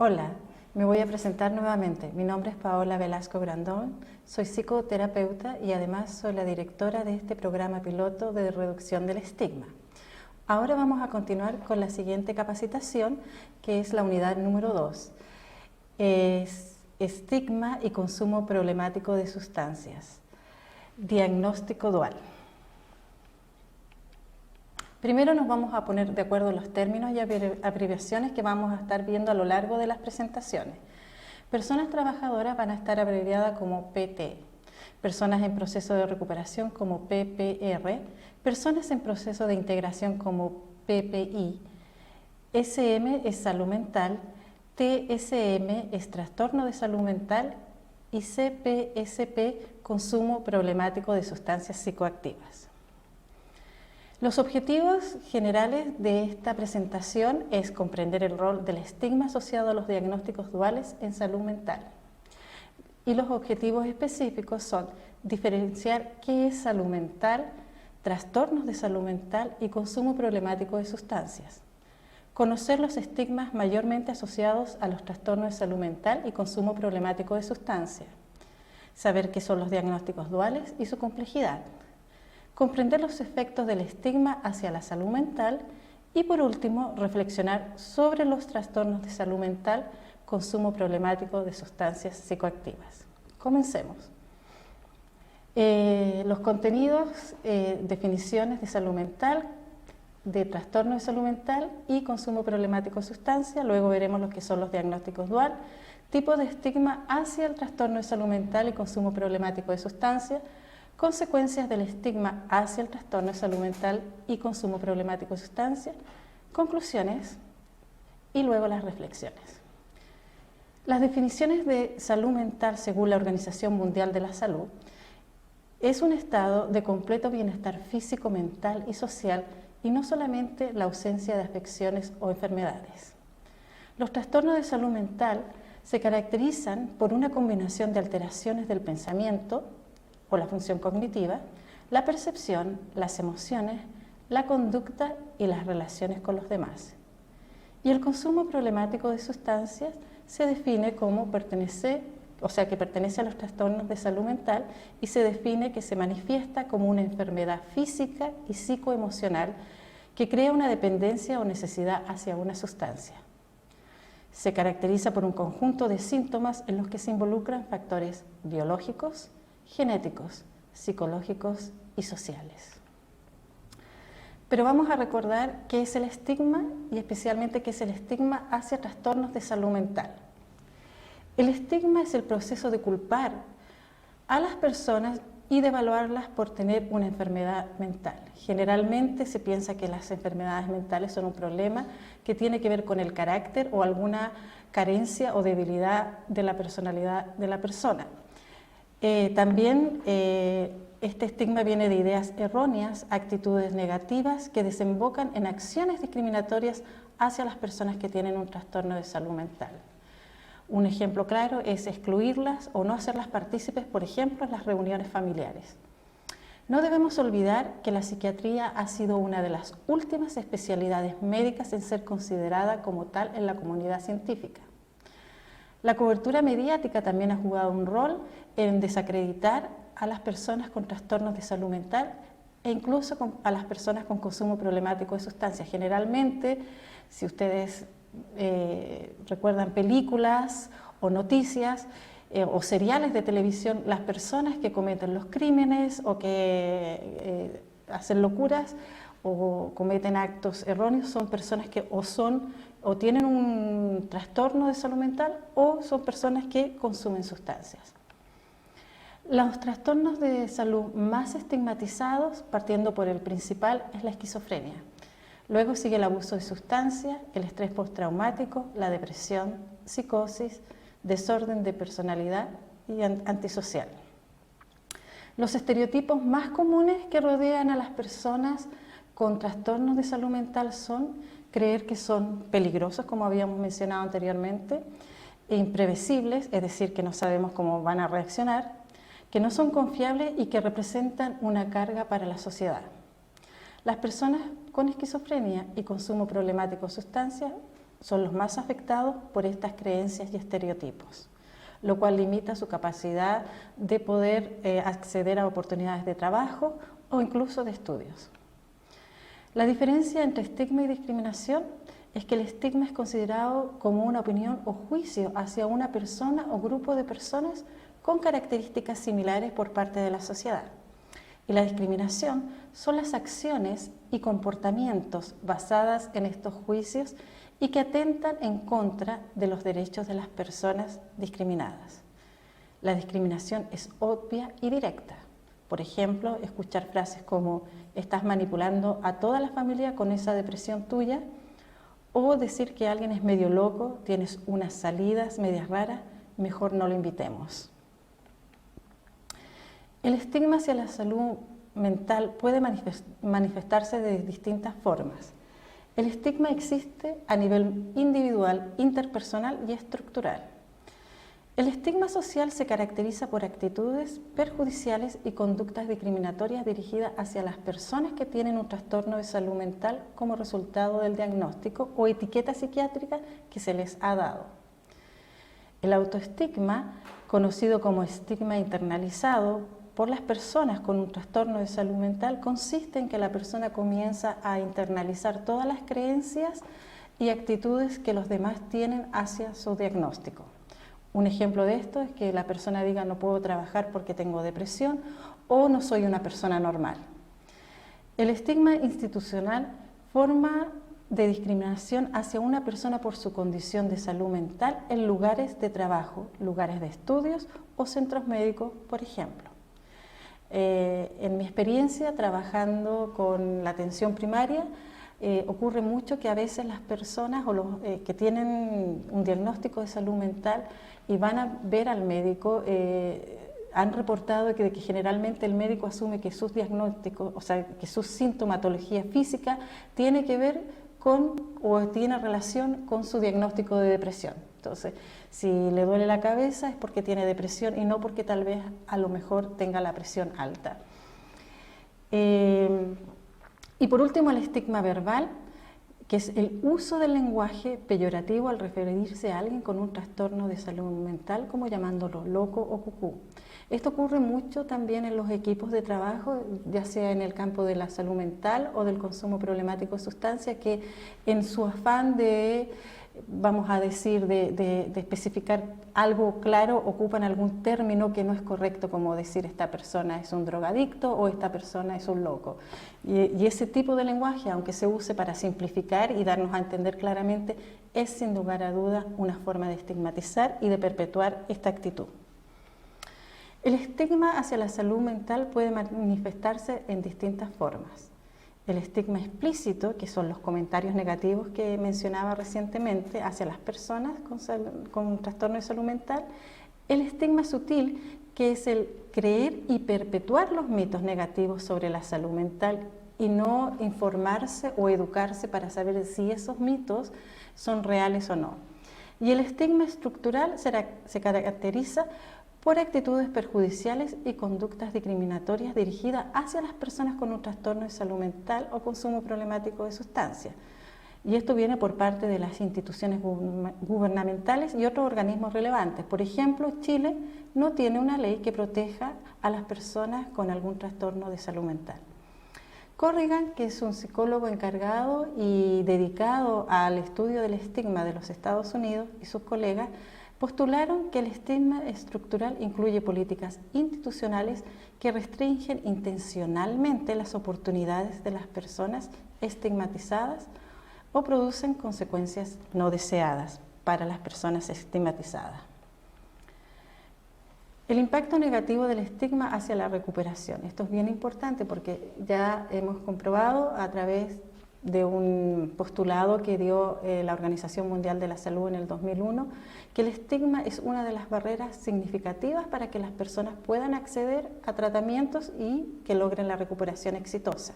Hola, me voy a presentar nuevamente. Mi nombre es Paola Velasco Grandón, soy psicoterapeuta y además soy la directora de este programa piloto de reducción del estigma. Ahora vamos a continuar con la siguiente capacitación, que es la unidad número 2. Es estigma y consumo problemático de sustancias. Diagnóstico dual. Primero nos vamos a poner de acuerdo en los términos y abreviaciones que vamos a estar viendo a lo largo de las presentaciones. Personas trabajadoras van a estar abreviadas como PT, personas en proceso de recuperación como PPR, personas en proceso de integración como PPI, SM es salud mental, TSM es trastorno de salud mental y CPSP, consumo problemático de sustancias psicoactivas. Los objetivos generales de esta presentación es comprender el rol del estigma asociado a los diagnósticos duales en salud mental. Y los objetivos específicos son diferenciar qué es salud mental, trastornos de salud mental y consumo problemático de sustancias. Conocer los estigmas mayormente asociados a los trastornos de salud mental y consumo problemático de sustancias. Saber qué son los diagnósticos duales y su complejidad. Comprender los efectos del estigma hacia la salud mental y, por último, reflexionar sobre los trastornos de salud mental, consumo problemático de sustancias psicoactivas. Comencemos. Los contenidos, definiciones de salud mental, de trastorno de salud mental y consumo problemático de sustancias. Luego veremos lo que son los diagnósticos dual, tipo de estigma hacia el trastorno de salud mental y consumo problemático de sustancias, consecuencias del estigma hacia el trastorno de salud mental y consumo problemático de sustancias, conclusiones y luego las reflexiones. Las definiciones de salud mental según la Organización Mundial de la Salud es un estado de completo bienestar físico, mental y social y no solamente la ausencia de afecciones o enfermedades. Los trastornos de salud mental se caracterizan por una combinación de alteraciones del pensamiento o la función cognitiva, la percepción, las emociones, la conducta y las relaciones con los demás. Y el consumo problemático de sustancias se define como que pertenece a los trastornos de salud mental y se define que se manifiesta como una enfermedad física y psicoemocional que crea una dependencia o necesidad hacia una sustancia. Se caracteriza por un conjunto de síntomas en los que se involucran factores biológicos, genéticos, psicológicos y sociales. Pero vamos a recordar qué es el estigma y especialmente qué es el estigma hacia trastornos de salud mental. El estigma es el proceso de culpar a las personas y de evaluarlas por tener una enfermedad mental. Generalmente se piensa que las enfermedades mentales son un problema que tiene que ver con el carácter o alguna carencia o debilidad de la personalidad de la persona. También este estigma viene de ideas erróneas, actitudes negativas que desembocan en acciones discriminatorias hacia las personas que tienen un trastorno de salud mental. Un ejemplo claro es excluirlas o no hacerlas partícipes, por ejemplo, en las reuniones familiares. No debemos olvidar que la psiquiatría ha sido una de las últimas especialidades médicas en ser considerada como tal en la comunidad científica. La cobertura mediática también ha jugado un rol en desacreditar a las personas con trastornos de salud mental e incluso a las personas con consumo problemático de sustancias. Generalmente, si ustedes recuerdan películas o noticias o seriales de televisión, las personas que cometen los crímenes o que hacen locuras o cometen actos erróneos son personas que o tienen un trastorno de salud mental o son personas que consumen sustancias. Los trastornos de salud más estigmatizados, partiendo por el principal, es la esquizofrenia. Luego sigue el abuso de sustancias, el estrés postraumático, la depresión, psicosis, desorden de personalidad y antisocial. Los estereotipos más comunes que rodean a las personas con trastornos de salud mental son creer que son peligrosos, como habíamos mencionado anteriormente, e imprevisibles, es decir, que no sabemos cómo van a reaccionar, que no son confiables y que representan una carga para la sociedad. Las personas con esquizofrenia y consumo problemático de sustancias son los más afectados por estas creencias y estereotipos, lo cual limita su capacidad de poder acceder a oportunidades de trabajo o incluso de estudios. La diferencia entre estigma y discriminación es que el estigma es considerado como una opinión o juicio hacia una persona o grupo de personas con características similares por parte de la sociedad. Y la discriminación son las acciones y comportamientos basadas en estos juicios y que atentan en contra de los derechos de las personas discriminadas. La discriminación es obvia y directa. Por ejemplo, escuchar frases como «estás manipulando a toda la familia con esa depresión tuya», o decir que alguien es medio loco, tienes unas salidas medias raras, mejor no lo invitemos. El estigma hacia la salud mental puede manifestarse de distintas formas. El estigma existe a nivel individual, interpersonal y estructural. El estigma social se caracteriza por actitudes perjudiciales y conductas discriminatorias dirigidas hacia las personas que tienen un trastorno de salud mental como resultado del diagnóstico o etiqueta psiquiátrica que se les ha dado. El autoestigma, conocido como estigma internalizado por las personas con un trastorno de salud mental, consiste en que la persona comienza a internalizar todas las creencias y actitudes que los demás tienen hacia su diagnóstico. Un ejemplo de esto es que la persona diga no puedo trabajar porque tengo depresión o no soy una persona normal. El estigma institucional forma de discriminación hacia una persona por su condición de salud mental en lugares de trabajo, lugares de estudios o centros médicos, por ejemplo. En mi experiencia trabajando con la atención primaria, ocurre mucho que a veces las personas o los que tienen un diagnóstico de salud mental y van a ver al médico, han reportado que generalmente el médico asume que sus diagnósticos, o sea, que su sintomatología física tiene que ver con o tiene relación con su diagnóstico de depresión. Entonces, si le duele la cabeza es porque tiene depresión y no porque tal vez a lo mejor tenga la presión alta. Y por último, el estigma verbal, que es el uso del lenguaje peyorativo al referirse a alguien con un trastorno de salud mental, como llamándolo loco o cucú. Esto ocurre mucho también en los equipos de trabajo, ya sea en el campo de la salud mental o del consumo problemático de sustancias, que en su afán de, vamos a decir, de especificar algo claro, ocupan algún término que no es correcto, como decir esta persona es un drogadicto o esta persona es un loco. Y ese tipo de lenguaje, aunque se use para simplificar y darnos a entender claramente, es sin lugar a dudas una forma de estigmatizar y de perpetuar esta actitud. El estigma hacia la salud mental puede manifestarse en distintas formas. El estigma explícito, que son los comentarios negativos que mencionaba recientemente hacia las personas con trastorno de salud mental. El estigma sutil, que es el creer y perpetuar los mitos negativos sobre la salud mental y no informarse o educarse para saber si esos mitos son reales o no. Y el estigma estructural se caracteriza por actitudes perjudiciales y conductas discriminatorias dirigidas hacia las personas con un trastorno de salud mental o consumo problemático de sustancias. Y esto viene por parte de las instituciones gubernamentales y otros organismos relevantes. Por ejemplo, Chile no tiene una ley que proteja a las personas con algún trastorno de salud mental. Corrigan, que es un psicólogo encargado y dedicado al estudio del estigma de los Estados Unidos, y sus colegas, postularon que el estigma estructural incluye políticas institucionales que restringen intencionalmente las oportunidades de las personas estigmatizadas o producen consecuencias no deseadas para las personas estigmatizadas. El impacto negativo del estigma hacia la recuperación. Esto es bien importante porque ya hemos comprobado a través de un postulado que dio la Organización Mundial de la Salud en el 2001, que el estigma es una de las barreras significativas para que las personas puedan acceder a tratamientos y que logren la recuperación exitosa.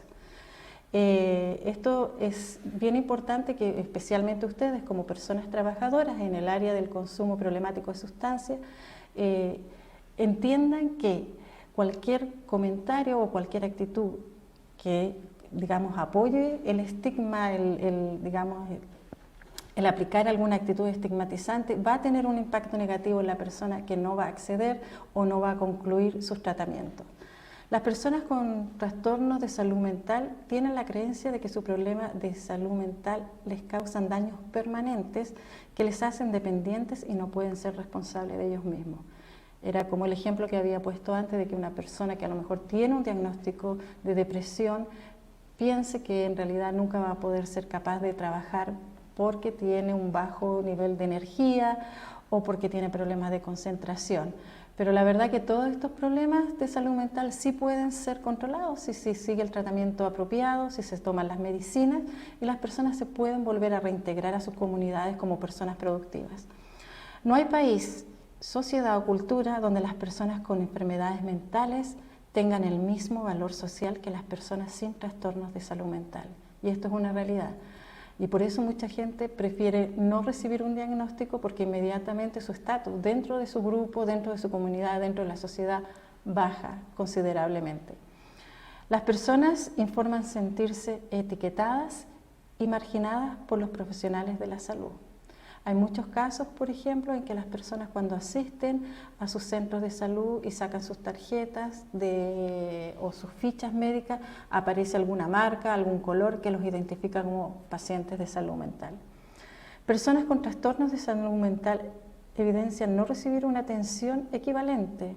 Esto es bien importante que especialmente ustedes como personas trabajadoras en el área del consumo problemático de sustancias entiendan que cualquier comentario o cualquier actitud que digamos, apoye el estigma, el aplicar alguna actitud estigmatizante va a tener un impacto negativo en la persona que no va a acceder o no va a concluir sus tratamientos. Las personas con trastornos de salud mental tienen la creencia de que su problema de salud mental les causan daños permanentes que les hacen dependientes y no pueden ser responsables de ellos mismos. Era como el ejemplo que había puesto antes de que una persona que a lo mejor tiene un diagnóstico de depresión piense que en realidad nunca va a poder ser capaz de trabajar porque tiene un bajo nivel de energía o porque tiene problemas de concentración. Pero la verdad que todos estos problemas de salud mental sí pueden ser controlados si se sigue el tratamiento apropiado, si se toman las medicinas y las personas se pueden volver a reintegrar a sus comunidades como personas productivas. No hay país, sociedad o cultura donde las personas con enfermedades mentales tengan el mismo valor social que las personas sin trastornos de salud mental. Y esto es una realidad. Y por eso mucha gente prefiere no recibir un diagnóstico porque inmediatamente su estatus dentro de su grupo, dentro de su comunidad, dentro de la sociedad baja considerablemente. Las personas informan sentirse etiquetadas y marginadas por los profesionales de la salud. Hay muchos casos, por ejemplo, en que las personas cuando asisten a sus centros de salud y sacan sus tarjetas o sus fichas médicas, aparece alguna marca, algún color que los identifica como pacientes de salud mental. Personas con trastornos de salud mental evidencian no recibir una atención equivalente,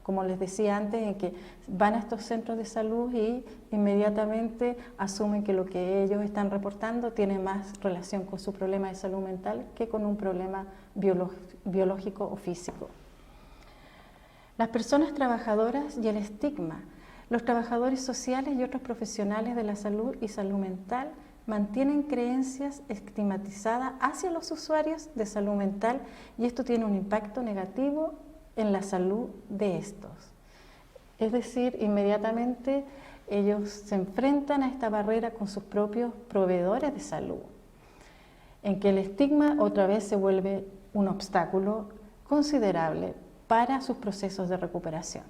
como les decía antes, en que van a estos centros de salud y inmediatamente asumen que lo que ellos están reportando tiene más relación con su problema de salud mental que con un problema biológico o físico. Las personas trabajadoras y el estigma. Los trabajadores sociales y otros profesionales de la salud y salud mental mantienen creencias estigmatizadas hacia los usuarios de salud mental y esto tiene un impacto negativo en la salud de estos. Es decir, inmediatamente ellos se enfrentan a esta barrera con sus propios proveedores de salud, en que el estigma otra vez se vuelve un obstáculo considerable para sus procesos de recuperación.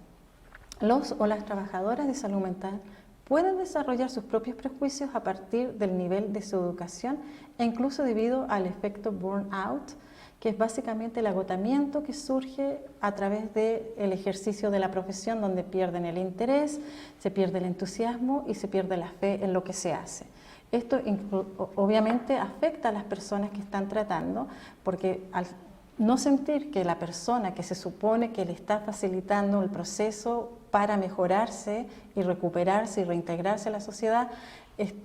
Los o las trabajadoras de salud mental pueden desarrollar sus propios prejuicios a partir del nivel de su educación e incluso debido al efecto burnout, que es básicamente el agotamiento que surge a través del ejercicio de la profesión, donde pierden el interés, se pierde el entusiasmo y se pierde la fe en lo que se hace. Esto obviamente afecta a las personas que están tratando, porque al no sentir que la persona que se supone que le está facilitando el proceso para mejorarse y recuperarse y reintegrarse a la sociedad,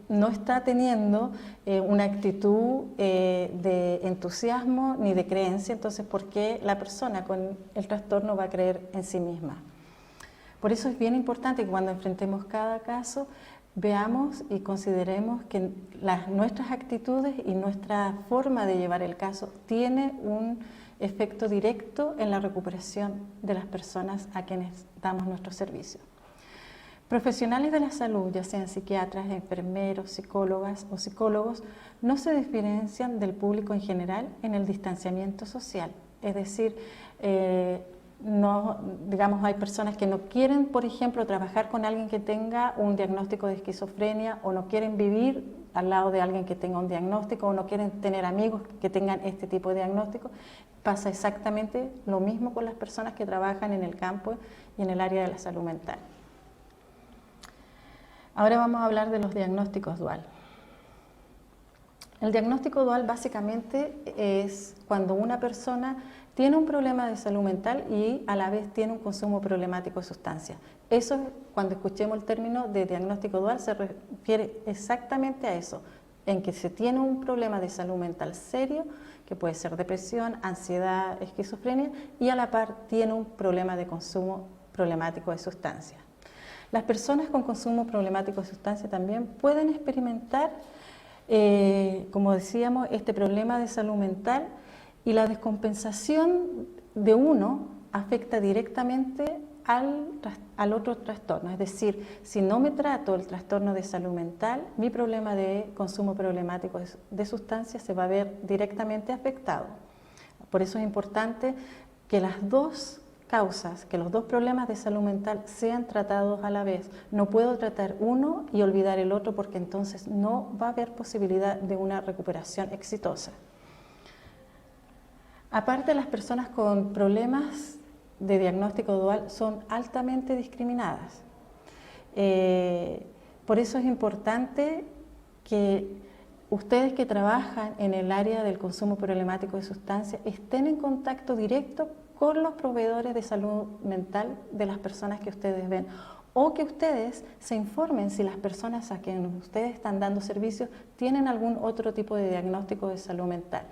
no está teniendo una actitud de entusiasmo ni de creencia, entonces ¿por qué la persona con el trastorno va a creer en sí misma? Por eso es bien importante que cuando enfrentemos cada caso veamos y consideremos que nuestras actitudes y nuestra forma de llevar el caso tiene un efecto directo en la recuperación de las personas a quienes damos nuestro servicio. Profesionales de la salud, ya sean psiquiatras, enfermeros, psicólogas o psicólogos, no se diferencian del público en general en el distanciamiento social. Es decir, hay personas que no quieren, por ejemplo, trabajar con alguien que tenga un diagnóstico de esquizofrenia o no quieren vivir al lado de alguien que tenga un diagnóstico o no quieren tener amigos que tengan este tipo de diagnóstico. Pasa exactamente lo mismo con las personas que trabajan en el campo y en el área de la salud mental. Ahora vamos a hablar de los diagnósticos dual. El diagnóstico dual básicamente es cuando una persona tiene un problema de salud mental y a la vez tiene un consumo problemático de sustancias. Eso, cuando escuchemos el término de diagnóstico dual, se refiere exactamente a eso, en que se tiene un problema de salud mental serio, que puede ser depresión, ansiedad, esquizofrenia, y a la par tiene un problema de consumo problemático de sustancias. Las personas con consumo problemático de sustancias también pueden experimentar, como decíamos, este problema de salud mental, y la descompensación de uno afecta directamente al otro trastorno. Es decir, si no me trato el trastorno de salud mental, mi problema de consumo problemático de sustancias se va a ver directamente afectado. Por eso es importante que las dos causas, que los dos problemas de salud mental sean tratados a la vez. No puedo tratar uno y olvidar el otro porque entonces no va a haber posibilidad de una recuperación exitosa. Aparte, las personas con problemas de diagnóstico dual son altamente discriminadas. Por eso es importante que ustedes que trabajan en el área del consumo problemático de sustancias estén en contacto directo con los proveedores de salud mental de las personas que ustedes ven, o que ustedes se informen si las personas a quienes ustedes están dando servicios tienen algún otro tipo de diagnóstico de salud mental.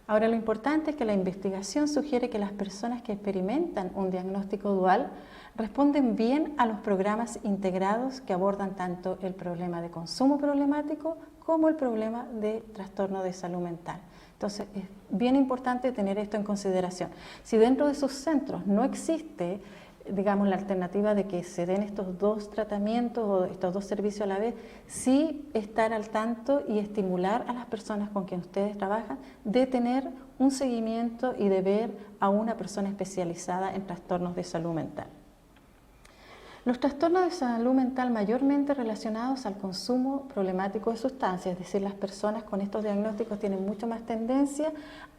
Ahora, lo importante es que la investigación sugiere que las personas que experimentan un diagnóstico dual responden bien a los programas integrados que abordan tanto el problema de consumo problemático como el problema de trastorno de salud mental. Entonces, es bien importante tener esto en consideración. Si dentro de sus centros no existe, digamos, la alternativa de que se den estos dos tratamientos o estos dos servicios a la vez, sí estar al tanto y estimular a las personas con quien ustedes trabajan de tener un seguimiento y de ver a una persona especializada en trastornos de salud mental. Los trastornos de salud mental mayormente relacionados al consumo problemático de sustancias, es decir, las personas con estos diagnósticos tienen mucho más tendencia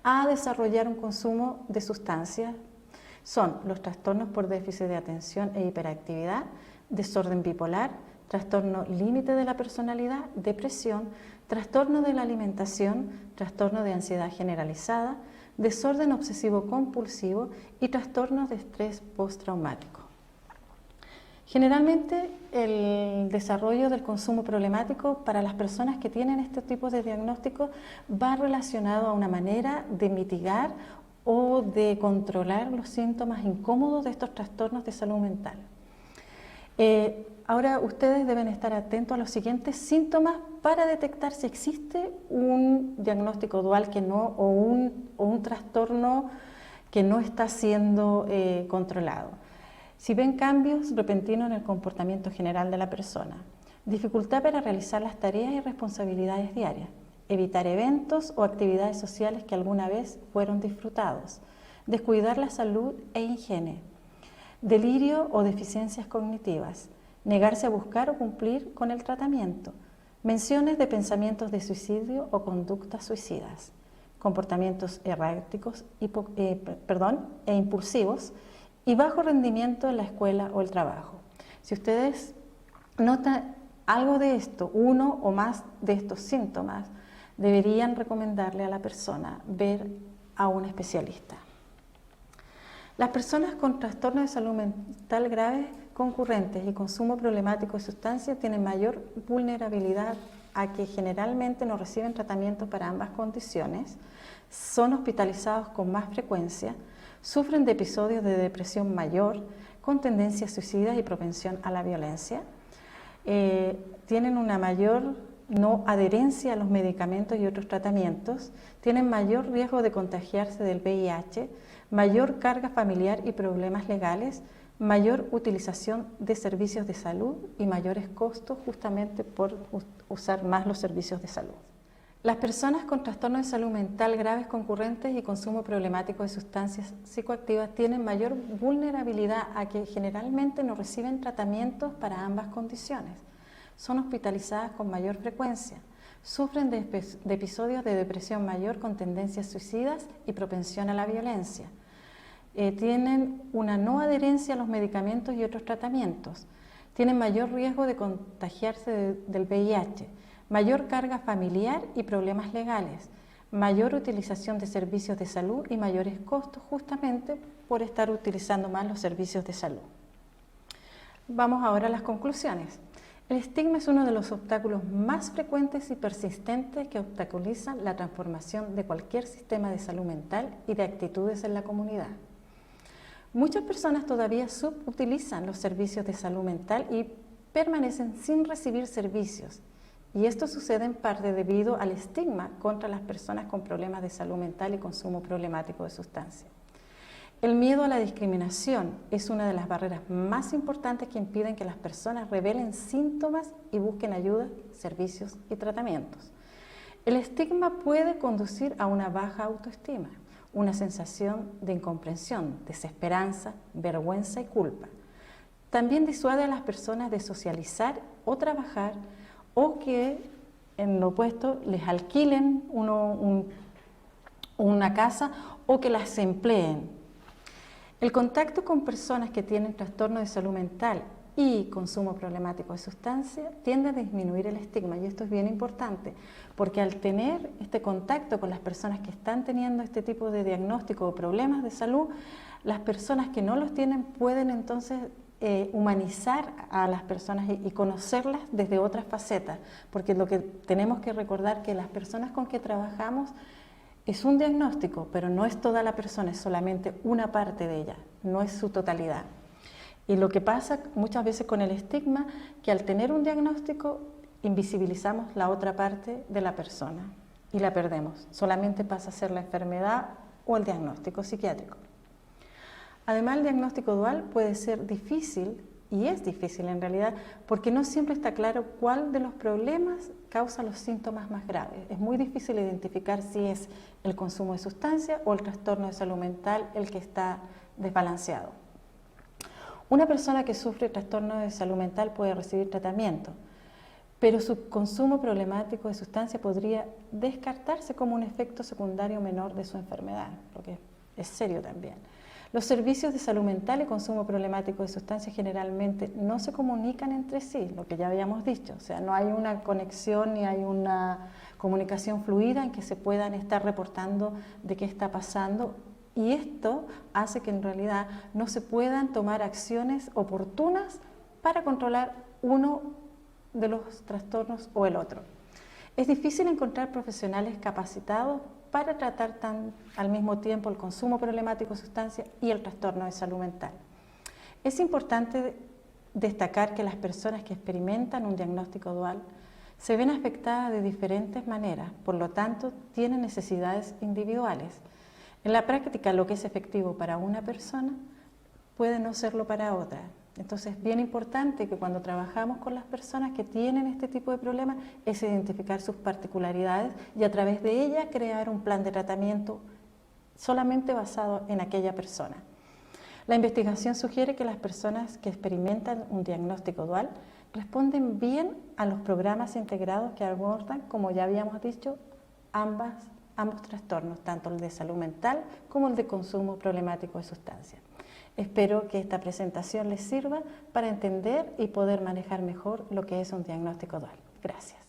a desarrollar un consumo de sustancias, son los trastornos por déficit de atención e hiperactividad, desorden bipolar, trastorno límite de la personalidad, depresión, trastorno de la alimentación, trastorno de ansiedad generalizada, desorden obsesivo compulsivo y trastornos de estrés postraumático. Generalmente el desarrollo del consumo problemático para las personas que tienen este tipo de diagnóstico va relacionado a una manera de mitigar o de controlar los síntomas incómodos de estos trastornos de salud mental. Ahora ustedes deben estar atentos a los siguientes síntomas para detectar si existe un diagnóstico dual que no, o un trastorno que no está siendo controlado. Si ven cambios repentinos en el comportamiento general de la persona, dificultad para realizar las tareas y responsabilidades diarias, evitar eventos o actividades sociales que alguna vez fueron disfrutados, descuidar la salud e higiene, delirio o deficiencias cognitivas, negarse a buscar o cumplir con el tratamiento, menciones de pensamientos de suicidio o conductas suicidas, comportamientos erráticos e impulsivos, y bajo rendimiento en la escuela o el trabajo. Si ustedes notan algo de esto, uno o más de estos síntomas, deberían recomendarle a la persona ver a un especialista. Las personas con trastornos de salud mental graves concurrentes y consumo problemático de sustancias tienen mayor vulnerabilidad a que generalmente no reciben tratamiento para ambas condiciones, son hospitalizados con más frecuencia, sufren de episodios de depresión mayor, con tendencias suicidas y propensión a la violencia, tienen una mayor no adherencia a los medicamentos y otros tratamientos, tienen mayor riesgo de contagiarse del VIH, mayor carga familiar y problemas legales, mayor utilización de servicios de salud y mayores costos justamente por usar más los servicios de salud. Las personas con trastornos de salud mental graves concurrentes y consumo problemático de sustancias psicoactivas tienen mayor vulnerabilidad a que generalmente no reciben tratamientos para ambas condiciones. Son hospitalizadas con mayor frecuencia, sufren de episodios de depresión mayor con tendencias suicidas y propensión a la violencia. Tienen una no adherencia a los medicamentos y otros tratamientos. Tienen mayor riesgo de contagiarse del VIH. Mayor carga familiar y problemas legales, mayor utilización de servicios de salud y mayores costos justamente por estar utilizando más los servicios de salud. Vamos ahora a las conclusiones. El estigma es uno de los obstáculos más frecuentes y persistentes que obstaculizan la transformación de cualquier sistema de salud mental y de actitudes en la comunidad. Muchas personas todavía subutilizan los servicios de salud mental y permanecen sin recibir servicios. Y esto sucede en parte debido al estigma contra las personas con problemas de salud mental y consumo problemático de sustancias. El miedo a la discriminación es una de las barreras más importantes que impiden que las personas revelen síntomas y busquen ayuda, servicios y tratamientos. El estigma puede conducir a una baja autoestima, una sensación de incomprensión, desesperanza, vergüenza y culpa. También disuade a las personas de socializar o trabajar, o que en lo opuesto les alquilen una casa o que las empleen. El contacto con personas que tienen trastorno de salud mental y consumo problemático de sustancias tiende a disminuir el estigma, y esto es bien importante, porque al tener este contacto con las personas que están teniendo este tipo de diagnóstico o problemas de salud, las personas que no los tienen pueden entonces humanizar a las personas y conocerlas desde otras facetas, porque lo que tenemos que recordar que las personas con que trabajamos es un diagnóstico, pero no es toda la persona, es solamente una parte de ella, no es su totalidad. Y lo que pasa muchas veces con el estigma, que al tener un diagnóstico invisibilizamos la otra parte de la persona y la perdemos, solamente pasa a ser la enfermedad o el diagnóstico psiquiátrico. Además, el diagnóstico dual puede ser difícil, y es difícil en realidad, porque no siempre está claro cuál de los problemas causa los síntomas más graves. Es muy difícil identificar si es el consumo de sustancias o el trastorno de salud mental el que está desbalanceado. Una persona que sufre trastorno de salud mental puede recibir tratamiento, pero su consumo problemático de sustancias podría descartarse como un efecto secundario menor de su enfermedad, lo que es serio también. Los servicios de salud mental y consumo problemático de sustancias generalmente no se comunican entre sí, lo que ya habíamos dicho, o sea, no hay una conexión ni hay una comunicación fluida en que se puedan estar reportando de qué está pasando, y esto hace que en realidad no se puedan tomar acciones oportunas para controlar uno de los trastornos o el otro. Es difícil encontrar profesionales capacitados para tratar al mismo tiempo el consumo problemático de sustancias y el trastorno de salud mental. Es importante destacar que las personas que experimentan un diagnóstico dual se ven afectadas de diferentes maneras, por lo tanto tienen necesidades individuales. En la práctica, lo que es efectivo para una persona puede no serlo para otra. Entonces es bien importante que cuando trabajamos con las personas que tienen este tipo de problemas es identificar sus particularidades y a través de ellas crear un plan de tratamiento solamente basado en aquella persona. La investigación sugiere que las personas que experimentan un diagnóstico dual responden bien a los programas integrados que abordan, como ya habíamos dicho, ambos trastornos, tanto el de salud mental como el de consumo problemático de sustancias. Espero que esta presentación les sirva para entender y poder manejar mejor lo que es un diagnóstico dual. Gracias.